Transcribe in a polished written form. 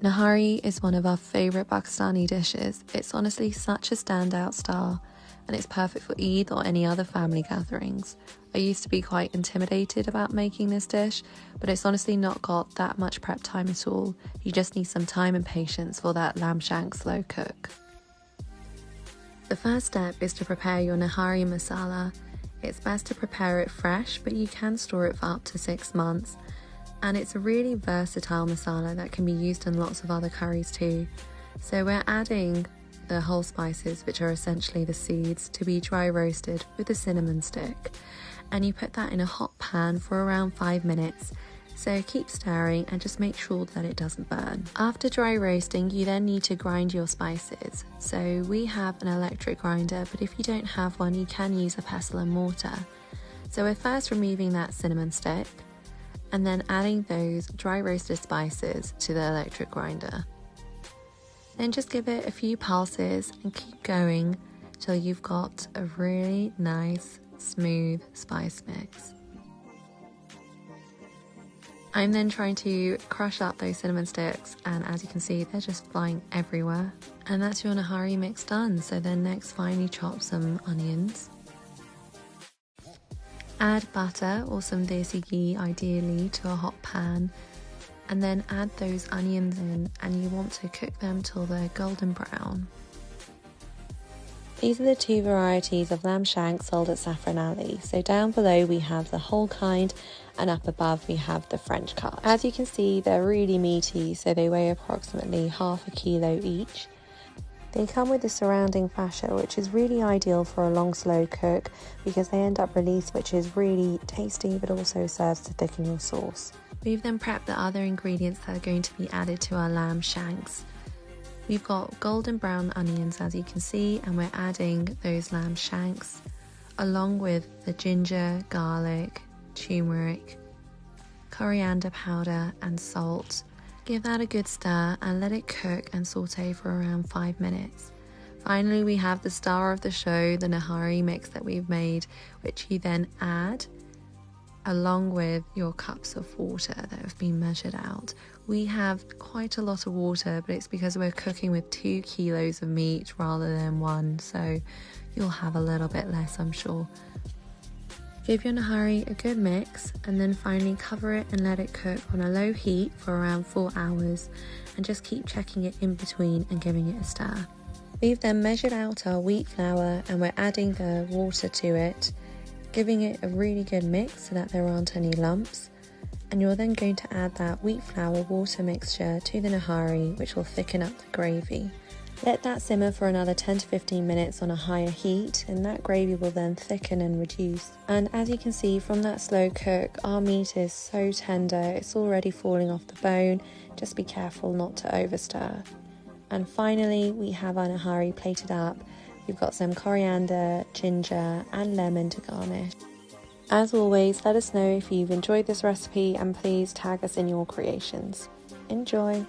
Nihari is one of our favourite Pakistani dishes. It's honestly such a standout star, and it's perfect for Eid or any other family gatherings. I used to be quite intimidated about making this dish, but it's honestly not got that much prep time at all. You just need some time and patience for that lamb shank slow cook. The first step is to prepare your Nihari masala. It's best to prepare it fresh, but you can store it for up to 6 months. And it's a really versatile masala that can be used in lots of other curries too. So we're adding the whole spices, which are essentially the seeds, to be dry roasted with a cinnamon stick. And you put that in a hot pan for around 5 minutes. So keep stirring and just make sure that it doesn't burn. After dry roasting, you then need to grind your spices. So we have an electric grinder, but if you don't have one, you can use a pestle and mortar. So we're first removing that cinnamon stick and then adding those dry roasted spices to the electric grinder. Then just give it a few pulses and keep going till you've got a really nice, smooth spice mix. I'm then trying to crush up those cinnamon sticks, and as you can see, they're just flying everywhere. And that's your Nihari mix done. So then next, finely chop some onions. Add butter or some desi ghee, ideally, to a hot pan. And then add those onions in, and you want to cook them till they're golden brown. These are the 2 varieties of lamb shanks sold at Saffron Alley. So down below we have the whole kind, and up above we have the French cut. As you can see, they're really meaty, so they weigh approximately ½ kilo each. They come with a surrounding fascia, which is really ideal for a long slow cook because they end up released, which is really tasty but also serves to thicken your sauce. We've then prepped the other ingredients that are going to be added to our lamb shanks. We've got golden brown onions, as you can see, and we're adding those lamb shanks along with the ginger, garlic, turmeric, coriander powder and salt. Give that a good stir and let it cook and saute for around 5 minutes. Finally, we have the star of the show, the Nihari mix that we've made, which you then add along with your cups of water that have been measured out. We have quite a lot of water, but it's because we're cooking with 2 kilos of meat rather than 1, so you'll have a little bit less, I'm sure. Give your Nihari a good mix and then finally cover it and let it cook on a low heat for around 4 hours, and just keep checking it in between and giving it a stir. We've then measured out our wheat flour and we're adding the water to it, giving it a really good mix so that there aren't any lumps. And you're then going to add that wheat flour water mixture to the Nihari, which will thicken up the gravy. Let that simmer for another 10 to 15 minutes on a higher heat, and that gravy will then thicken and reduce. And as you can see from that slow cook, our meat is so tender, it's already falling off the bone. Just be careful not to overstir. And finally, we have our Nihari plated up. We've got some coriander, ginger and lemon to garnish. As always, let us know if you've enjoyed this recipe and please tag us in your creations. Enjoy!